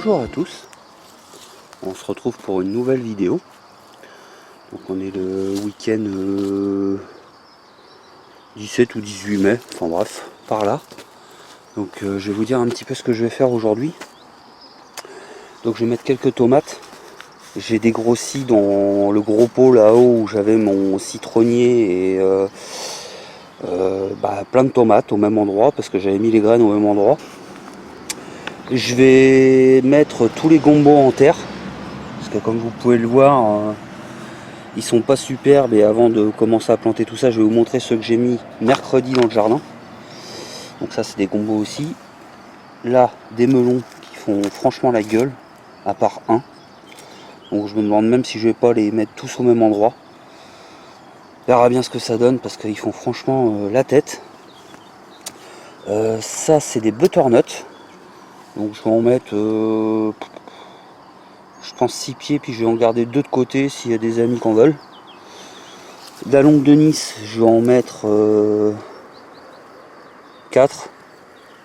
Bonjour à tous, on se retrouve pour une nouvelle vidéo. Donc on est le week-end 17 ou 18 mai, enfin bref, par là. Donc je vais vous dire un petit peu ce que je vais faire aujourd'hui. Donc je vais mettre quelques tomates. J'ai dégrossi dans le gros pot là-haut où j'avais mon citronnier et plein de tomates au même endroit parce que j'avais mis les graines au même endroit. Je vais mettre tous les gombos en terre parce que comme vous pouvez le voir, ils sont pas superbes. Et avant de commencer à planter tout ça, je vais vous montrer ceux que j'ai mis mercredi dans le jardin. Donc ça c'est des gombos aussi. Là des melons qui font franchement la gueule, à part un. Donc je me demande même si je vais pas les mettre tous au même endroit. On verra bien ce que ça donne parce qu'ils font franchement la tête. Ça c'est des butternuts. Donc je vais en mettre je pense 6 pieds, puis je vais en garder 2 de côté s'il y a des amis qui en veulent. De la longue de Nice, je vais en mettre 4.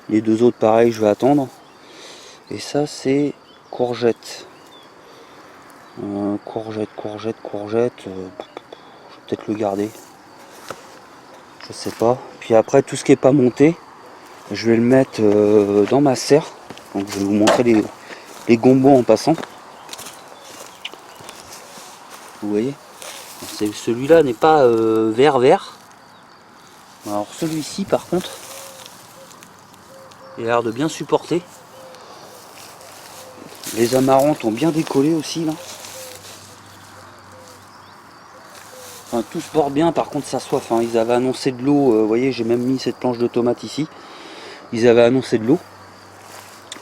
Les 2 autres pareil, je vais attendre. Et ça c'est courgette. Courgette. Je vais peut-être le garder. Je sais pas. Puis après tout ce qui est pas monté, je vais le mettre dans ma serre. Donc je vais vous montrer les gombos en passant. Vous voyez, celui-là n'est pas vert. Alors celui-ci par contre, il a l'air de bien supporter. Les amarantes ont bien décollé aussi là. Enfin, tout se porte bien, par contre ça soif. Ils avaient annoncé de l'eau, vous voyez, j'ai même mis cette planche de tomates ici. Ils avaient annoncé de l'eau.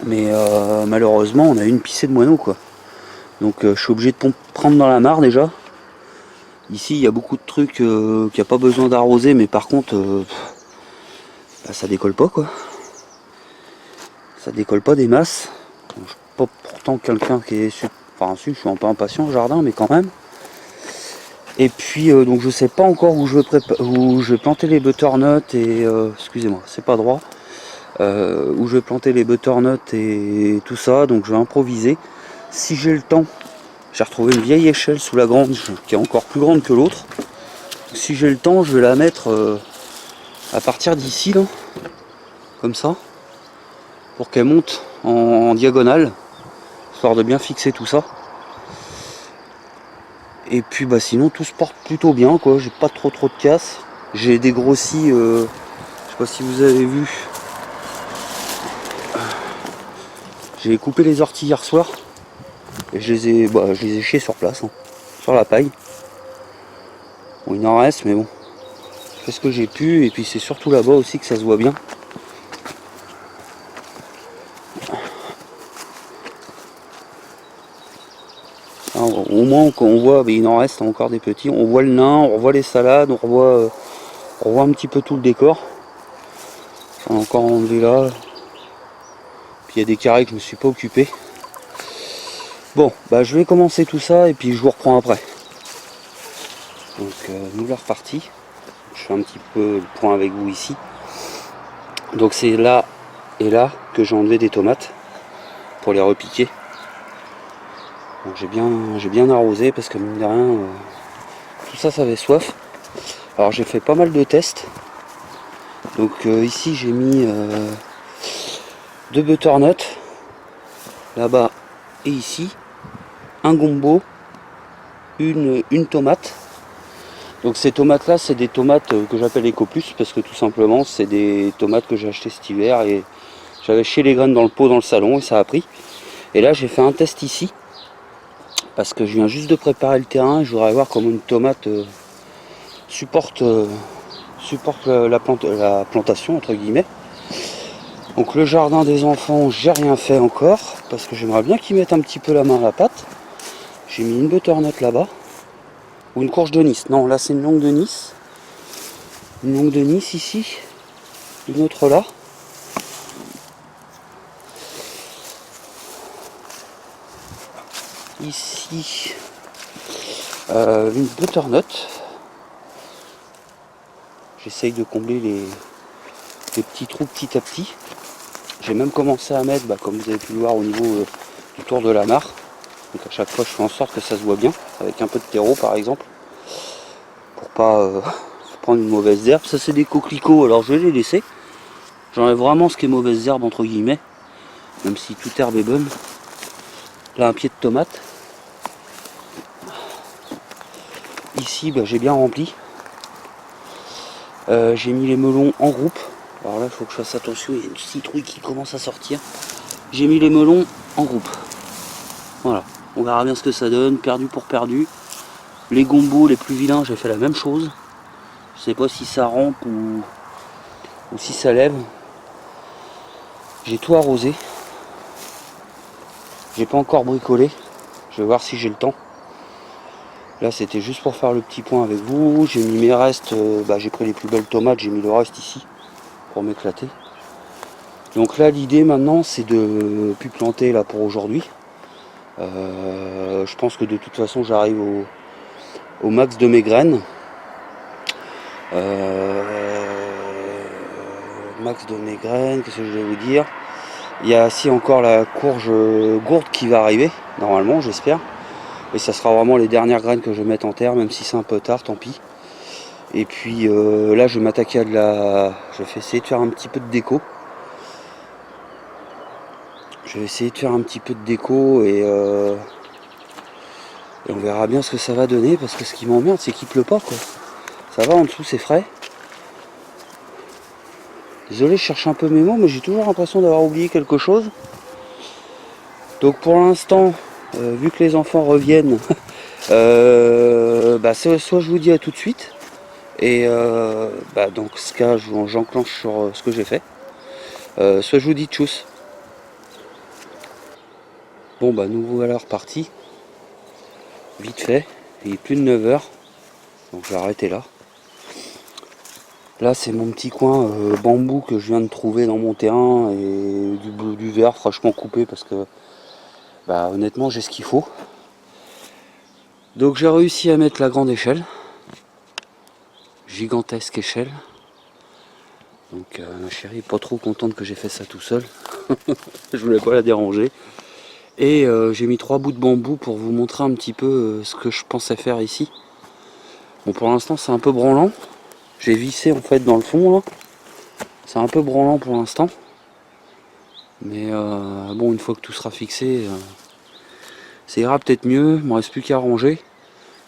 Mais malheureusement on a eu une pissée de moineaux quoi. Donc je suis obligé de prendre dans la mare déjà. Ici il y a beaucoup de trucs qu'il n'y a pas besoin d'arroser, mais par contre ça décolle pas quoi. Ça décolle pas des masses. Bon, je suis pas pourtant quelqu'un qui est enfin si, je suis un peu impatient au jardin, mais quand même. Et puis donc je sais pas encore où je vais planter les butternuts et excusez-moi, c'est pas droit. Où je vais planter les butternuts et tout ça, donc je vais improviser. Si j'ai le temps, j'ai retrouvé une vieille échelle sous la grange qui est encore plus grande que l'autre. Si j'ai le temps, je vais la mettre à partir d'ici là, comme ça, pour qu'elle monte en diagonale, histoire de bien fixer tout ça. Et puis sinon tout se porte plutôt bien quoi, j'ai pas trop de casse. J'ai dégrossi, je sais pas si vous avez vu, j'ai coupé les orties hier soir et je les ai chiés sur place, sur la paille. Bon, il en reste mais bon, je fais ce que j'ai pu. Et puis c'est surtout là-bas aussi que ça se voit bien. Alors, au moins on voit, il en reste encore des petits. On voit le nain, on revoit les salades, on revoit un petit peu tout le décor. On a encore enlevé là. Puis il y a des carrés que je me suis pas occupé. Bon, je vais commencer tout ça et puis je vous reprends après. Donc nous voilà repartis. Je fais un petit peu le point avec vous ici. Donc c'est là et là que j'ai enlevé des tomates pour les repiquer. J'ai bien arrosé parce que mine de rien, tout ça avait soif. Alors j'ai fait pas mal de tests. Donc ici j'ai mis 2 butternuts là-bas et ici, un gombo, une tomate. Donc ces tomates là c'est des tomates que j'appelle Ecoplus parce que tout simplement c'est des tomates que j'ai achetées cet hiver et j'avais chié les graines dans le pot dans le salon et ça a pris. Et là j'ai fait un test ici parce que je viens juste de préparer le terrain et je voudrais voir comment une tomate supporte la plantation entre guillemets. Donc le jardin des enfants, j'ai rien fait encore parce que j'aimerais bien qu'ils mettent un petit peu la main à la pâte. J'ai mis une butternut là-bas. Ou une courge de Nice. Non, là c'est une longue de Nice. Une longue de Nice ici. Une autre là. Ici une butternut. J'essaye de combler les petits trous petit à petit. J'ai même commencé à mettre, comme vous avez pu le voir au niveau autour de la mare. Donc à chaque fois je fais en sorte que ça se voit bien, avec un peu de terreau par exemple, pour pas prendre une mauvaise herbe. Ça c'est des coquelicots, alors je vais les laisser. J'enlève vraiment ce qui est mauvaise herbe entre guillemets, même si toute herbe est bonne. Là un pied de tomate. Ici bah, j'ai bien rempli. J'ai mis les melons en groupe. Alors là il faut que je fasse attention, il y a une citrouille qui commence à sortir. J'ai mis les melons en groupe. Voilà, on verra bien ce que ça donne, perdu pour perdu. Les gombos les plus vilains, j'ai fait la même chose. Je sais pas si ça rampe ou si ça lève. J'ai tout arrosé. J'ai pas encore bricolé. Je vais voir si j'ai le temps. Là c'était juste pour faire le petit point avec vous. J'ai mis mes restes, j'ai pris les plus belles tomates, j'ai mis le reste ici pour m'éclater. Donc là l'idée maintenant c'est de plus planter là pour aujourd'hui. Je pense que de toute façon j'arrive au max de mes graines. Max de mes graines, qu'est-ce que je vais vous dire? Il y a aussi encore la courge gourde qui va arriver, normalement j'espère. Et ça sera vraiment les dernières graines que je vais mettre en terre, même si c'est un peu tard, tant pis. Et puis là je vais m'attaquer à de la... Je vais essayer de faire un petit peu de déco. Je vais essayer de faire un petit peu de déco et on verra bien ce que ça va donner, parce que ce qui m'emmerde c'est qu'il pleut pas quoi. Ça va en dessous, c'est frais. Désolé, je cherche un peu mes mots, mais j'ai toujours l'impression d'avoir oublié quelque chose. Donc pour l'instant, vu que les enfants reviennent, soit je vous dis à tout de suite, et dans ce cas j'enclenche sur ce que j'ai fait, soit je vous dis tchuss. Bon bah nous voilà repartis, vite fait, il est plus de 9 h, donc je vais arrêter là. Là c'est mon petit coin bambou que je viens de trouver dans mon terrain, et du verre fraîchement coupé parce que honnêtement j'ai ce qu'il faut. Donc j'ai réussi à mettre la grande échelle, gigantesque échelle. Donc ma chérie est pas trop contente que j'ai fait ça tout seul. Je voulais pas la déranger. Et j'ai mis 3 bouts de bambou pour vous montrer un petit peu ce que je pensais faire ici. Bon pour l'instant c'est un peu branlant. J'ai vissé en fait dans le fond là. C'est un peu branlant pour l'instant. Mais bon une fois que tout sera fixé, ça ira peut-être mieux. Il me reste plus qu'à ranger.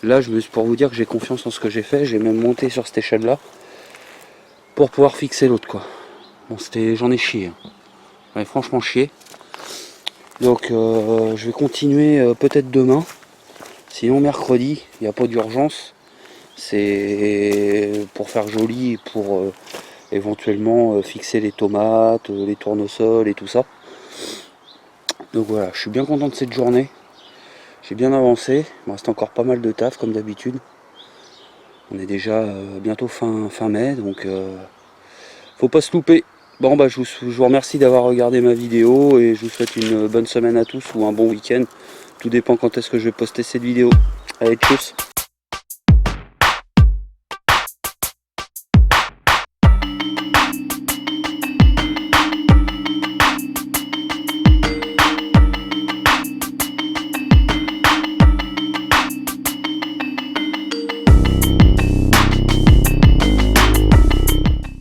Là pour vous dire que j'ai confiance en ce que j'ai fait, j'ai même monté sur cette échelle là pour pouvoir fixer l'autre quoi. Bon j'en ai chié. J'en ai franchement chié. Donc je vais continuer peut-être demain. Sinon mercredi, il n'y a pas d'urgence. C'est pour faire joli et pour éventuellement fixer les tomates, les tournesols et tout ça. Donc voilà, je suis bien content de cette journée. J'ai bien avancé. Il me reste encore pas mal de taf comme d'habitude. On est déjà bientôt fin mai, donc faut pas se louper. Bon je vous remercie d'avoir regardé ma vidéo et je vous souhaite une bonne semaine à tous ou un bon week-end. Tout dépend quand est-ce que je vais poster cette vidéo. Allez, tchuss!